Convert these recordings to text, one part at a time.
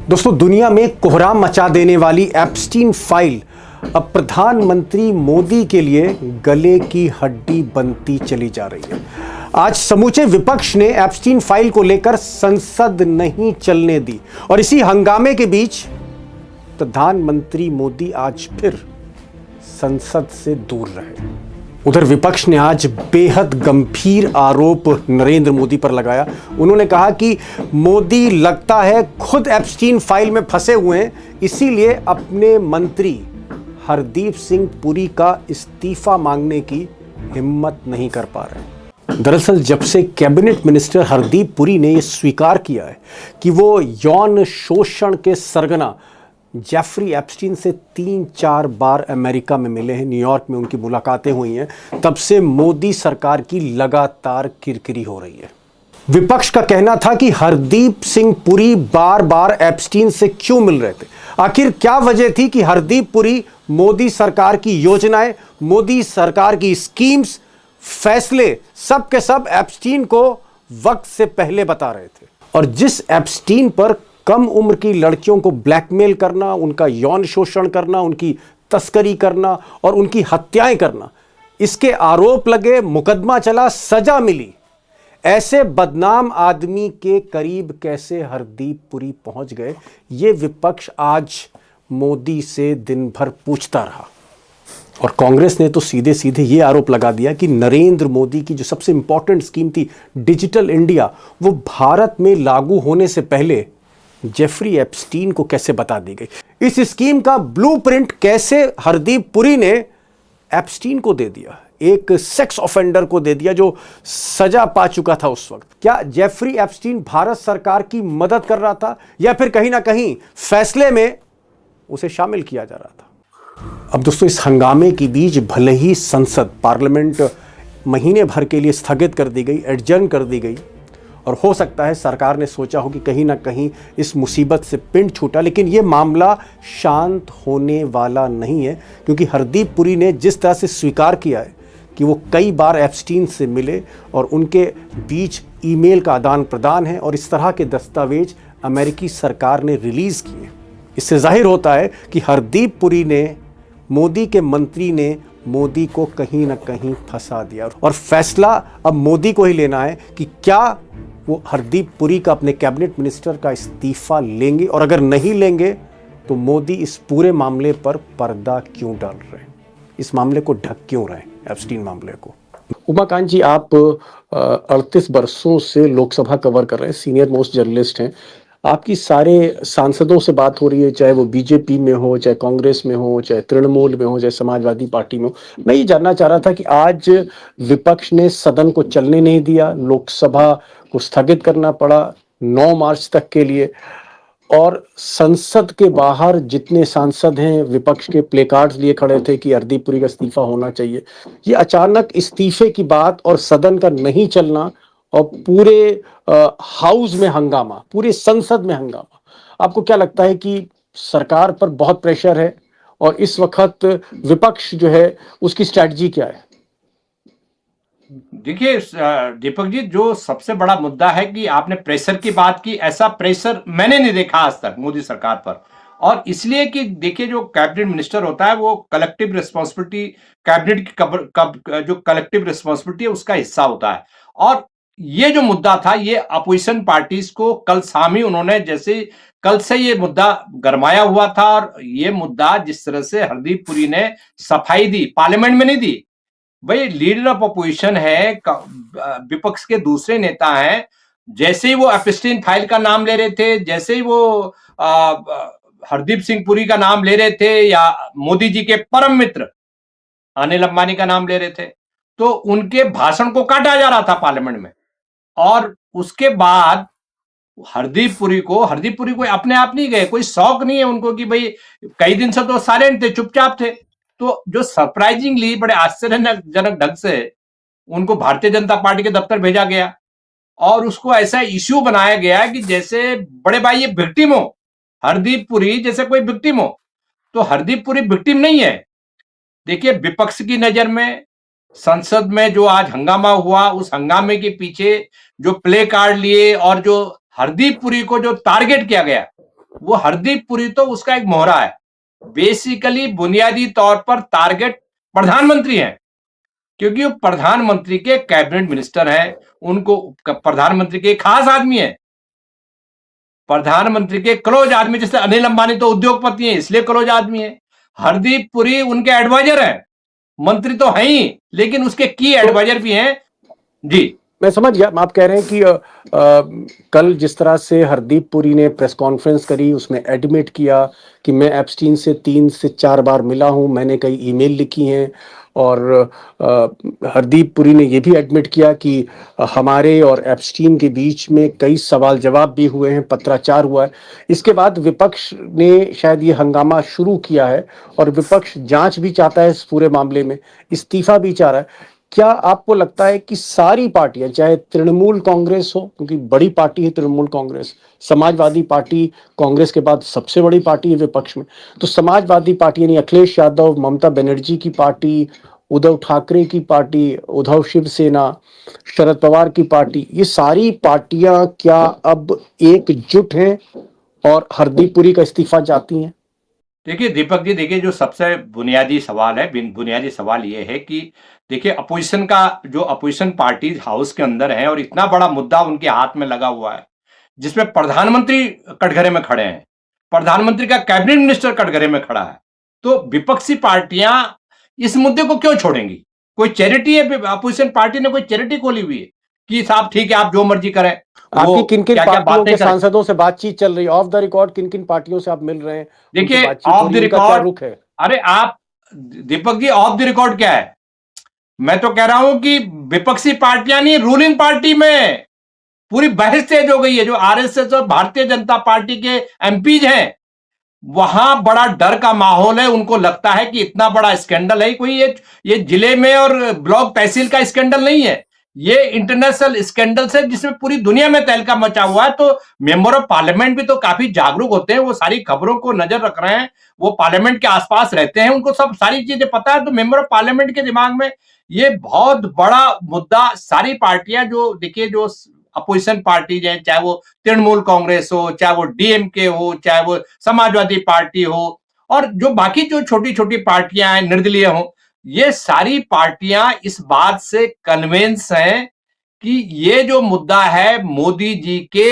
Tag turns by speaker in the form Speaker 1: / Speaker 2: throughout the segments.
Speaker 1: दोस्तों, दुनिया में कोहराम मचा देने वाली एप्स्टीन फाइल अब प्रधानमंत्री मोदी के लिए गले की हड्डी बनती चली जा रही है। आज समूचे विपक्ष ने एप्स्टीन फाइल को लेकर संसद नहीं चलने दी और इसी हंगामे के बीच प्रधानमंत्री मोदी आज फिर संसद से दूर रहे। उधर विपक्ष ने आज बेहद गंभीर आरोप नरेंद्र मोदी पर लगाया। उन्होंने कहा कि मोदी लगता है खुद एप्स्टीन फाइल में फंसे हुए हैं, इसीलिए अपने मंत्री हरदीप सिंह पुरी का इस्तीफा मांगने की हिम्मत नहीं कर पा रहे। दरअसल जब से कैबिनेट मिनिस्टर हरदीप पुरी ने यह स्वीकार किया है कि वो यौन शोषण के सरगना जेफरी एप्स्टीन से 3-4 बार अमेरिका में मिले हैं, न्यूयॉर्क में उनकी मुलाकातें हुई हैं, तब से मोदी सरकार की लगातार किरकिरी हो रही है। विपक्ष का कहना था कि हरदीप सिंह पुरी बार बार एप्स्टीन से क्यों मिल रहे थे। आखिर क्या वजह थी कि हरदीप पुरी मोदी सरकार की योजनाएं, मोदी सरकार की स्कीम्स, फैसले सब के सब एप्स्टीन को वक्त से पहले बता रहे थे। और जिस एप्स्टीन पर कम उम्र की लड़कियों को ब्लैकमेल करना, उनका यौन शोषण करना, उनकी तस्करी करना और उनकी हत्याएं करना, इसके आरोप लगे, मुकदमा चला, सजा मिली, ऐसे बदनाम आदमी के करीब कैसे हरदीप पुरी पहुंच गए, ये विपक्ष आज मोदी से दिन भर पूछता रहा। और कांग्रेस ने तो सीधे सीधे ये आरोप लगा दिया कि नरेंद्र मोदी की जो सबसे इंपॉर्टेंट स्कीम थी डिजिटल इंडिया, वो भारत में लागू होने से पहले जेफरी एप्स्टीन को कैसे बता दी गई। इस स्कीम का ब्लूप्रिंट कैसे हरदीप पुरी ने एप्स्टीन को दे दिया, एक सेक्स ऑफेंडर को दे दिया जो सजा पा चुका था उस वक्त। क्या जेफरी एप्स्टीन भारत सरकार की मदद कर रहा था या फिर कहीं ना कहीं फैसले में उसे शामिल किया जा रहा था। अब दोस्तों, इस हंगामे के बीच भले ही संसद, पार्लियामेंट महीने भर के लिए स्थगित कर दी गई, एडजर्न कर दी गई, और हो सकता है सरकार ने सोचा हो कि कहीं ना कहीं इस मुसीबत से पिंड छूटा, लेकिन यह मामला शांत होने वाला नहीं है, क्योंकि हरदीप पुरी ने जिस तरह से स्वीकार किया है कि वो कई बार एप्स्टीन से मिले और उनके बीच ईमेल का आदान प्रदान है और इस तरह के दस्तावेज अमेरिकी सरकार ने रिलीज किए, इससे जाहिर होता है कि हरदीप पुरी ने, मोदी के मंत्री ने मोदी को कहीं ना कहीं फंसा दिया। और फैसला अब मोदी को ही लेना है कि क्या वो हरदीप पुरी का, अपने कैबिनेट मिनिस्टर का इस्तीफा लेंगे, और अगर नहीं लेंगे तो मोदी इस पूरे मामले पर पर्दा क्यों डाल रहे हैं, इस मामले को ढक क्यों रहे हैं, एप्स्टीन मामले को। उमाकांत जी, आप 38 वर्षों से लोकसभा कवर कर रहे हैं, सीनियर मोस्ट जर्नलिस्ट हैं। आपकी सारे सांसदों से बात हो रही है, चाहे वो बीजेपी में हो, चाहे कांग्रेस में हो, चाहे तृणमूल में हो, चाहे समाजवादी पार्टी में हो। मैं ये जानना चाह रहा था कि आज विपक्ष ने सदन को चलने नहीं दिया, लोकसभा को स्थगित करना पड़ा 9 मार्च तक के लिए, और संसद के बाहर जितने सांसद हैं विपक्ष के प्ले कार्ड्स लिए खड़े थे कि हरदीप पुरी का इस्तीफा होना चाहिए। ये अचानक इस्तीफे की बात और सदन का नहीं चलना और पूरे हाउस में हंगामा, पूरे संसद में हंगामा, आपको क्या लगता है कि सरकार पर बहुत प्रेशर है और इस वक्त विपक्ष जो है उसकी स्ट्रैटेजी क्या है?
Speaker 2: देखिए दीपक जी, जो सबसे बड़ा मुद्दा है कि आपने प्रेशर की बात की, ऐसा प्रेशर मैंने नहीं देखा आज तक मोदी सरकार पर। और इसलिए कि देखिए, जो कैबिनेट मिनिस्टर होता है वो कलेक्टिव रिस्पांसिबिलिटी, कैबिनेट की जो कलेक्टिव रिस्पांसिबिलिटी है उसका हिस्सा होता है। और ये जो मुद्दा था, ये अपोजिशन पार्टीज को कल शाम ही उन्होंने, जैसे कल से ये मुद्दा गरमाया हुआ था, और ये मुद्दा जिस तरह से हरदीप पुरी ने सफाई दी, पार्लियामेंट में नहीं दी। भाई, लीडर ऑफ अपोजिशन है, विपक्ष के दूसरे नेता हैं, जैसे ही वो एप्स्टीन फाइल का नाम ले रहे थे, जैसे ही वो हरदीप सिंह पुरी का नाम ले रहे थे, या मोदी जी के परम मित्र अनिल अंबानी का नाम ले रहे थे, तो उनके भाषण को काटा जा रहा था पार्लियामेंट में। और उसके बाद हरदीप पुरी को अपने आप नहीं गए, कोई शौक नहीं है उनको कि भाई, कई दिन से तो साइलेंट थे, चुपचाप थे। तो जो सरप्राइजिंगली बड़े आश्चर्यजनक ढंग से उनको भारतीय जनता पार्टी के दफ्तर भेजा गया और उसको ऐसा इश्यू बनाया गया कि जैसे बड़े भाई ये विक्टिम हो, हरदीप पुरी जैसे कोई विक्टिम हो। तो हरदीप पुरी विक्टिम नहीं है। देखिए, विपक्ष की नजर में संसद में जो आज हंगामा हुआ, उस हंगामे के पीछे जो प्ले कार्ड लिए और जो हरदीप पुरी को जो टारगेट किया गया, वो हरदीप पुरी तो उसका एक मोहरा है। बेसिकली बुनियादी तौर पर टारगेट प्रधानमंत्री हैं, क्योंकि वो प्रधानमंत्री के कैबिनेट मिनिस्टर हैं, उनको प्रधानमंत्री के खास आदमी है, प्रधानमंत्री के क्लोज आदमी। जैसे अनिल अंबानी तो उद्योगपति हैं, इसलिए क्लोज आदमी है। हरदीप पुरी उनके एडवाइजर हैं, मंत्री तो हैं ही, लेकिन उसके की एडवाइजर भी हैं। जी,
Speaker 1: मैं समझ गया। आप कह रहे हैं कि कल जिस तरह से हरदीप पुरी ने प्रेस कॉन्फ्रेंस करी, उसमें एडमिट किया कि मैं एप्स्टीन से 3 से 4 बार मिला हूं, मैंने कई ईमेल लिखी हैं, और हरदीप पुरी ने यह भी एडमिट किया कि हमारे और एप्स्टीन के बीच में कई सवाल जवाब भी हुए हैं, पत्राचार हुआ है। इसके बाद विपक्ष ने शायद ये हंगामा शुरू किया है और विपक्ष जांच भी चाहता है इस पूरे मामले में, इस्तीफा भी चाह रहा है। क्या आपको लगता है कि सारी पार्टियां, चाहे तृणमूल कांग्रेस हो, क्योंकि बड़ी पार्टी है तृणमूल कांग्रेस, समाजवादी पार्टी कांग्रेस के बाद सबसे बड़ी पार्टी है विपक्ष में, तो समाजवादी पार्टी यानी अखिलेश यादव, ममता बनर्जी की पार्टी, उद्धव ठाकरे की पार्टी, उद्धव शिवसेना, शरद पवार की पार्टी, ये सारी पार्टियां क्या अब एकजुट हैं और हरदीप पुरी का इस्तीफा चाहती हैं?
Speaker 2: देखिए दीपक जी, देखिए जो सबसे बुनियादी सवाल है, बुनियादी सवाल ये है कि देखिए अपोजिशन का, जो अपोजिशन पार्टी हाउस के अंदर है और इतना बड़ा मुद्दा उनके हाथ में लगा हुआ है, जिसमें प्रधानमंत्री कटघरे में खड़े हैं, प्रधानमंत्री का कैबिनेट मिनिस्टर कटघरे में खड़ा है, तो विपक्षी पार्टियां इस मुद्दे को क्यों छोड़ेंगी? कोई चैरिटी है, अपोजिशन पार्टी ने कोई चैरिटी खोली हुई है कि साहब ठीक है आप जो मर्जी करें?
Speaker 1: आपकी
Speaker 2: वो
Speaker 1: किन किन
Speaker 2: क्या क्या
Speaker 1: पार्टियों
Speaker 2: बातें
Speaker 1: के
Speaker 2: करें?
Speaker 1: सांसदों से बातचीत चल रही है? ऑफ द रिकॉर्ड किन किन पार्टियों से आप मिल रहे हैं, उनसे
Speaker 2: देखिए
Speaker 1: बातचीत हो
Speaker 2: ऑफ द
Speaker 1: रही है, उनका क्या
Speaker 2: रिकॉर्ड,
Speaker 1: रुख है?
Speaker 2: अरे आप Deepak ji, of the record क्या है? मैं तो कह रहा हूं कि विपक्षी पार्टियां नहीं, रूलिंग पार्टी में पूरी बहस तेज हो गई है। जो आरएसएस और भारतीय जनता पार्टी के एमपीज हैं, वहां बड़ा डर का माहौल है। उनको लगता है कि इतना बड़ा स्कैंडल है, कोई ये जिले में और ब्लॉक तहसील का स्कैंडल नहीं है, ये इंटरनेशनल स्कैंडल है जिसमें पूरी दुनिया में तहलका मचा हुआ है। तो मेंबर ऑफ पार्लियामेंट भी तो काफी जागरूक होते हैं, वो सारी खबरों को नजर रख रहे हैं, वो पार्लियामेंट के आसपास रहते हैं, उनको सब सारी चीजें पता है। तो मेंबर ऑफ पार्लियामेंट के दिमाग में ये बहुत बड़ा मुद्दा, सारी पार्टियां जो देखिए, जो अपोजिशन पार्टीज हैं, चाहे वो तृणमूल कांग्रेस हो, चाहे वो डीएमके हो, चाहे वो समाजवादी पार्टी हो, और जो बाकी जो छोटी छोटी पार्टियां हैं, निर्दलीय हो, ये सारी पार्टियां इस बात से कन्विंस हैं कि ये जो मुद्दा है मोदी जी के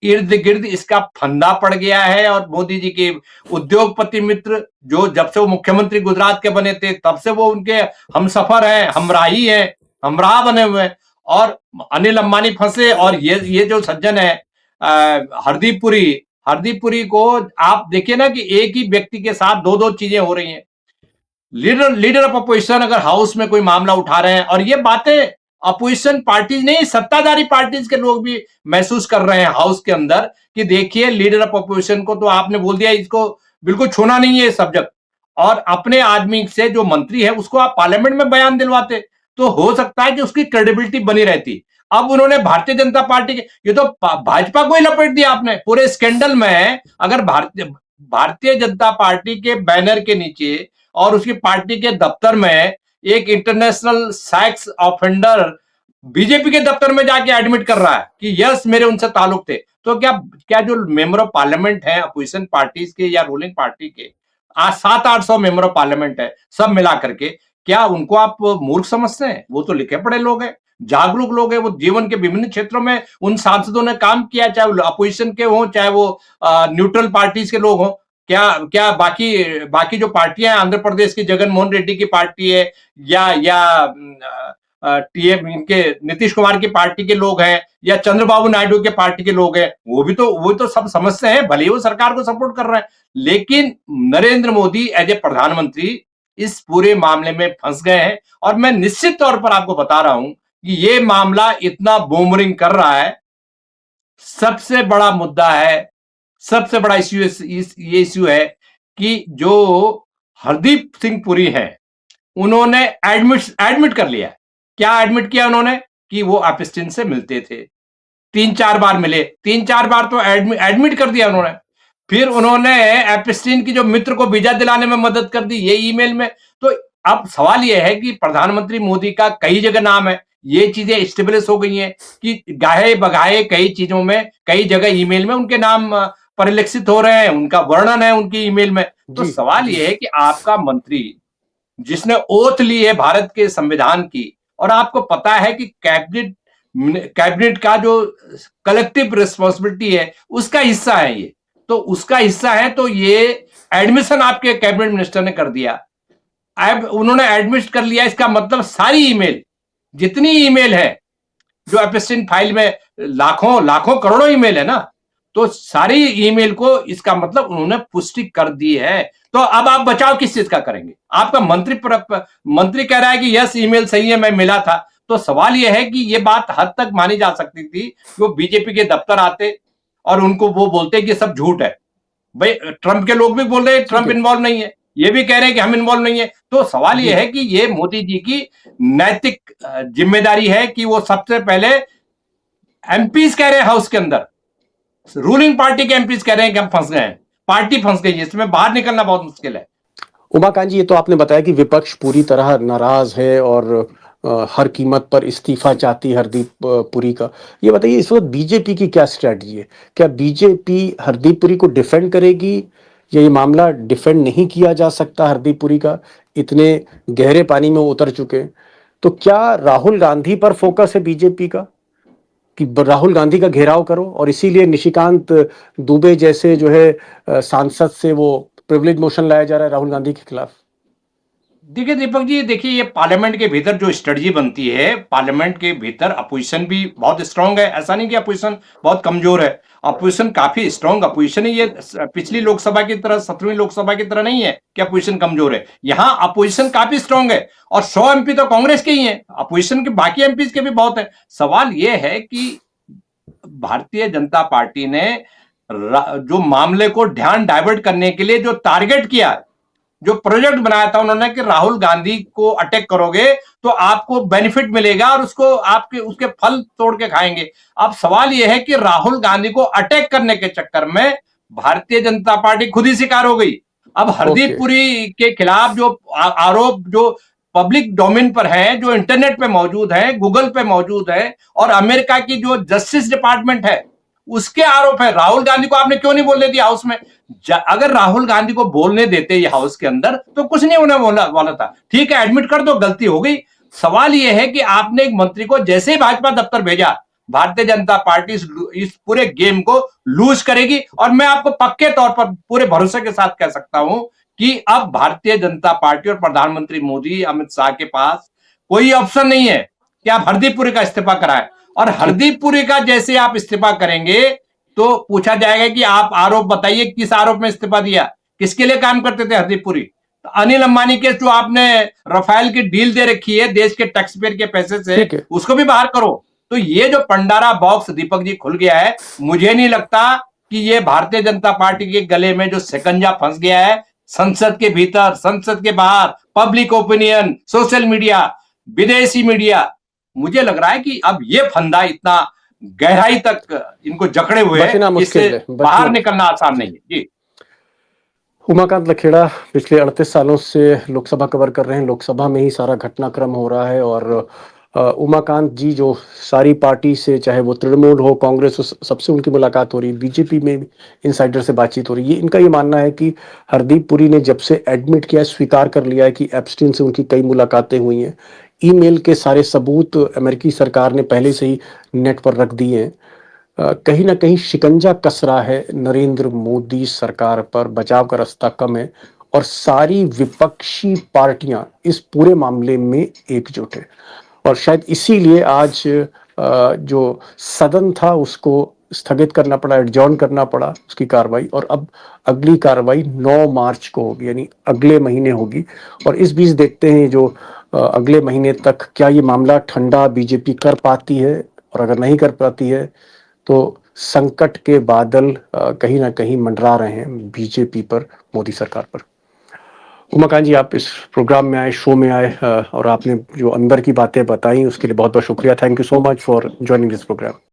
Speaker 2: इर्द गिर्द इसका फंदा पड़ गया है। और मोदी जी के उद्योगपति मित्र, जो जब से वो मुख्यमंत्री गुजरात के बने थे तब से वो उनके हमसफर हैं, हमराही हैं, हमराह बने हुए हैं। और अनिल अंबानी फंसे, और ये जो सज्जन है हरदीप पुरी, हरदीप पुरी को आप देखिए ना कि एक ही व्यक्ति के साथ दो दो चीजें हो रही हैं। लीडर लीडर ऑफ अपोजिशन अगर हाउस में कोई मामला उठा रहे हैं, और ये बातें अपोजिशन पार्टीज नहीं, सत्ताधारी पार्टीज के लोग भी महसूस कर रहे हैं हाउस के अंदर कि देखिए लीडर ऑफ अपोजिशन को तो आपने बोल दिया इसको बिल्कुल छूना नहीं है सब्जेक्ट, और अपने आदमी से जो मंत्री है उसको आप पार्लियामेंट में बयान दिलवाते तो हो सकता है कि उसकी क्रेडिबिलिटी बनी रहती। अब उन्होंने भारतीय जनता पार्टी के, ये तो भाजपा को ही लपेट दिया आपने पूरे स्कैंडल में। अगर भारतीय भारतीय जनता पार्टी के बैनर के नीचे और उसकी पार्टी के दफ्तर में एक इंटरनेशनल सेक्स ऑफेंडर बीजेपी के दफ्तर में जाके एडमिट कर रहा है कि यस मेरे उनसे ताल्लुक थे, तो क्या क्या जो मेंबर ऑफ पार्लियामेंट है अपोजिशन पार्टीज के या रूलिंग पार्टी के, आज 700-800 मेंबर ऑफ पार्लियामेंट है सब मिला करके, क्या उनको आप मूर्ख समझते हैं? वो तो लिखे पढ़े लोग हैं, जागरूक लोग हैं, वो जीवन के विभिन्न क्षेत्रों में उन सांसदों ने काम किया, चाहे वो अपोजिशन के हों चाहे वो न्यूट्रल पार्टीज के लोग हों। क्या क्या बाकी बाकी जो पार्टियां हैं, आंध्र प्रदेश की जगन मोहन रेड्डी की पार्टी है, या टीएम इनके नीतीश कुमार की पार्टी के लोग हैं, या चंद्रबाबू नायडू के पार्टी के लोग हैं, वो तो सब समझते हैं, भले ही वो सरकार को सपोर्ट कर रहे हैं, लेकिन नरेंद्र मोदी एज ए प्रधानमंत्री इस पूरे मामले में फंस गए हैं। और मैं निश्चित तौर पर आपको बता रहा हूं कि ये मामला इतना बूमरिंग कर रहा है, सबसे बड़ा मुद्दा है, सबसे बड़ा इश्यू ये इश्यू है कि जो हरदीप सिंह पुरी हैं, उन्होंने एडमिट कर लिया। क्या एडमिट किया उन्होंने? कि वो एप्स्टीन से मिलते थे, 3-4 बार मिले, 3-4 बार तो एडमिट कर दिया उन्होंने। फिर उन्होंने एप्स्टीन की जो मित्र को वीजा दिलाने में मदद कर दी, ये ईमेल में। तो अब सवाल यह है कि प्रधानमंत्री मोदी का कई जगह नाम है, ये चीजें स्टेब्लिश हो गई हैं कि गाहे बगाए कई चीजों में, कई जगह ईमेल में उनके नाम परिलक्षित हो रहे हैं, उनका वर्णन है उनकी ईमेल में। तो
Speaker 1: जी
Speaker 2: सवाल
Speaker 1: जी
Speaker 2: यह है कि आपका मंत्री जिसने ओथ ली है भारत के संविधान की, और आपको पता है कि कैबिनेट का जो कलेक्टिव रिस्पॉन्सिबिलिटी है उसका हिस्सा है ये, तो उसका हिस्सा है, तो ये एडमिशन आपके कैबिनेट मिनिस्टर ने कर दिया। अब उन्होंने एडमिट कर लिया, इसका मतलब सारी ईमेल, जितनी ईमेल है जो एपस्टीन फाइल में लाखों लाखों करोड़ों ईमेल है ना, तो सारी ईमेल को इसका मतलब उन्होंने पुष्टि कर दी है। तो अब आप बचाव किस चीज का करेंगे? आपका मंत्री कह रहा है कि यस ईमेल सही है, मैं मिला था। तो सवाल यह है कि ये बात हद तक मानी जा सकती थी कि वो बीजेपी के दफ्तर आते और उनको वो बोलते कि सब झूठ है। भाई ट्रंप के लोग भी बोल रहे हैं
Speaker 1: ठीक
Speaker 2: ट्रंप
Speaker 1: है।
Speaker 2: इन्वॉल्व नहीं है, ये भी कह रहे हैं कि हम इन्वॉल्व नहीं है। तो सवाल
Speaker 1: जी
Speaker 2: ये है कि ये मोदी जी की नैतिक जिम्मेदारी है कि वो सबसे पहले, एमपीज कह रहे हैं हाउस के अंदर, रूलिंग पार्टी के एमपीज कह रहे हैं कि हम फंस गए हैं, पार्टी फंस गई है, इसमें बाहर निकलना बहुत मुश्किल है।
Speaker 1: उमाकांत जी, ये तो आपने बताया कि विपक्ष पूरी तरह नाराज है और हर कीमत पर इस्तीफा चाहती है हरदीप पुरी का। ये बताइए इस वक्त बीजेपी की क्या स्ट्रेटजी है? क्या बीजेपी हरदीप पुरी को डिफेंड करेगी या ये मामला डिफेंड नहीं किया जा सकता? हरदीप पुरी का इतने गहरे पानी में वो उतर चुके हैं, तो क्या राहुल गांधी पर फोकस है बीजेपी का कि राहुल गांधी का घेराव करो, और इसीलिए निशिकांत दुबे जैसे जो है सांसद से वो प्रिविलेज मोशन लाया जा रहा है राहुल गांधी के खिलाफ?
Speaker 2: देखिए दीपक जी, देखिए ये पार्लियामेंट के भीतर जो स्ट्रेटजी बनती है, पार्लियामेंट के भीतर अपोजिशन भी बहुत स्ट्रांग है, ऐसा नहीं कि अपोजिशन बहुत कमजोर है। अपोजिशन काफी स्ट्रांग अपोजिशन है, ये पिछली लोकसभा की तरह, 17वीं लोकसभा की तरह नहीं है कि अपोजिशन कमजोर है। यहाँ अपोजिशन काफी स्ट्रांग है, और 100 एमपी तो कांग्रेस के ही हैं, अपोजिशन के बाकी एमपी के भी बहुत है। सवाल ये है कि भारतीय जनता पार्टी ने जो मामले को ध्यान डाइवर्ट करने के लिए जो टारगेट किया, जो प्रोजेक्ट बनाया था उन्होंने कि राहुल गांधी को अटैक करोगे तो आपको बेनिफिट मिलेगा और उसको आपके उसके फल तोड़ के खाएंगे। अब सवाल यह है कि राहुल गांधी को अटैक करने के चक्कर में भारतीय जनता पार्टी खुद ही शिकार हो गई। अब हरदीप
Speaker 1: ओके।
Speaker 2: पुरी के खिलाफ जो आरोप जो पब्लिक डोमेन पर है, जो इंटरनेट पे मौजूद है, गूगल पे मौजूद है, और अमेरिका की जो जस्टिस डिपार्टमेंट है उसके आरोप है, राहुल गांधी को आपने क्यों नहीं बोलने दिया हाउस में? अगर राहुल गांधी को बोलने देते ये हाउस के अंदर तो कुछ नहीं होने वाला था। ठीक है, एडमिट कर दो गलती हो गई। सवाल यह है कि आपने एक मंत्री को जैसे ही भाजपा दफ्तर भेजा, भारतीय जनता पार्टी इस पूरे गेम को लूज करेगी, और मैं आपको पक्के तौर पर पूरे भरोसे के साथ कह सकता हूं कि अब भारतीय जनता पार्टी और प्रधानमंत्री मोदी अमित शाह के पास कोई ऑप्शन नहीं है कि आप हरदीप पुरी का इस्तीफा कराएं। और
Speaker 1: ठीक।
Speaker 2: हरदीप पुरी का जैसे आप इस्तीफा करेंगे तो पूछा जाएगा कि आप आरोप बताइए, किस आरोप में इस्तीफा दिया, किसके लिए काम करते थे हरदीप पुरी? तो अनिल अंबानी के जो आपने रफाल की डील दे रखी है देश के टैक्स पेयर के पैसे से,
Speaker 1: ठीक है।
Speaker 2: उसको भी बाहर करो। तो ये जो पंडारा बॉक्स दीपक जी खुल गया है, मुझे नहीं लगता कि ये भारतीय जनता पार्टी के गले में जो शिकंजा फंस गया है, संसद के भीतर, संसद के बाहर, पब्लिक ओपिनियन, सोशल मीडिया, विदेशी मीडिया, मुझे लग रहा है कि अब ये फंदा इतना गहराई तक इनको जकड़े हुए है,
Speaker 1: बचना
Speaker 2: इससे
Speaker 1: मुश्किल है,
Speaker 2: बाहर
Speaker 1: बचना।
Speaker 2: निकलना आसान
Speaker 1: जी।
Speaker 2: नहीं है जी।
Speaker 1: उमाकांत लखेड़ा पिछले 38 सालों से लोकसभा कवर कर रहे हैं, लोकसभा में ही सारा घटनाक्रम हो रहा है, और उमाकांत जी जो सारी पार्टी से, चाहे वो तृणमूल हो, कांग्रेस हो, सबसे उनकी मुलाकात हो रही है, बीजेपी में भी इनसाइडर से बातचीत हो रही है। इनका ये मानना है कि हरदीप पुरी ने जब से एडमिट किया है, स्वीकार कर लिया है कि एप्स्टीन से उनकी कई मुलाकातें हुई हैं, ईमेल के सारे सबूत अमेरिकी सरकार ने पहले से ही नेट पर रख दिए हैं। कहीं ना कहीं शिकंजा कस रहा है नरेंद्र मोदी सरकार पर, बचाव का रास्ता कम है, और सारी विपक्षी पार्टियां इस पूरे मामले में एकजुट है, और शायद इसीलिए आज जो सदन था उसको स्थगित करना पड़ा, एडजॉर्न करना पड़ा उसकी कार्रवाई, और अब अगली कार्रवाई 9 मार्च को होगी, यानी अगले महीने होगी। और इस बीच देखते हैं जो अगले महीने तक क्या ये मामला ठंडा बीजेपी कर पाती है, और अगर नहीं कर पाती है तो संकट के बादल कहीं ना कहीं मंडरा रहे हैं बीजेपी पर, मोदी सरकार पर। उमाकांत जी, आप इस प्रोग्राम में आए, शो में आए, और आपने जो अंदर की बातें बताई उसके लिए बहुत बहुत शुक्रिया। Thank you so much for joining this programme.